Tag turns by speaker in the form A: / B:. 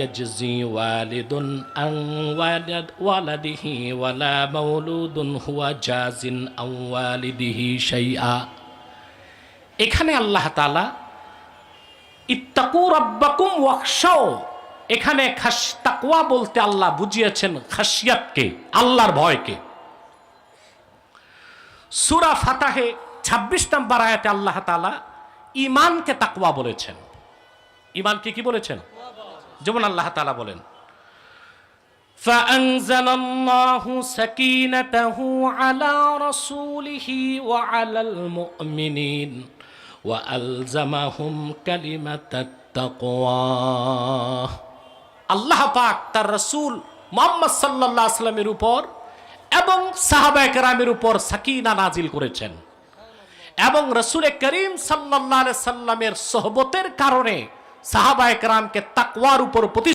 A: يجزي والد عن ولده ولا مولود هو جاز عن والده شيئا। এখানে আল্লাহ তাআলা ইত্তাকু রাব্বাকুম ওয়াখশাও, এখানে তাকওয়া বলতে আল্লাহ বুঝিয়েছেন খাশিয়াতকে, আল্লাহর ভয়কে। সূরা ফাতাহে ২৬ নম্বর আয়াতে আল্লাহ তাআলা ঈমানকে তাকওয়া বলেছেন। ঈমানকে কি বলেছেন? যেমন আল্লাহ তাআলা বলেন ফাআনজালাল্লাহু সাকিনাতাহু আলা রাসূলিহি ওয়া আলাল মুমিনিন ওয়া আলজামাহুম কালিমাতাত তাকওয়া। আল্লাহ পাক তার রাসূল মুহাম্মদ সাল্লাল্লাহু আলাইহি ওয়াসাল্লামের উপর এবং সাহাবায়ে কেরামের উপর সাকিনা নাজিল করেছেন এবং রাসূল করিম সাল্লাল্লাহু আলাইহি সাল্লামের সোহবতের কারণে সাহাবায়ে কেরামকে তাকওয়ার উপর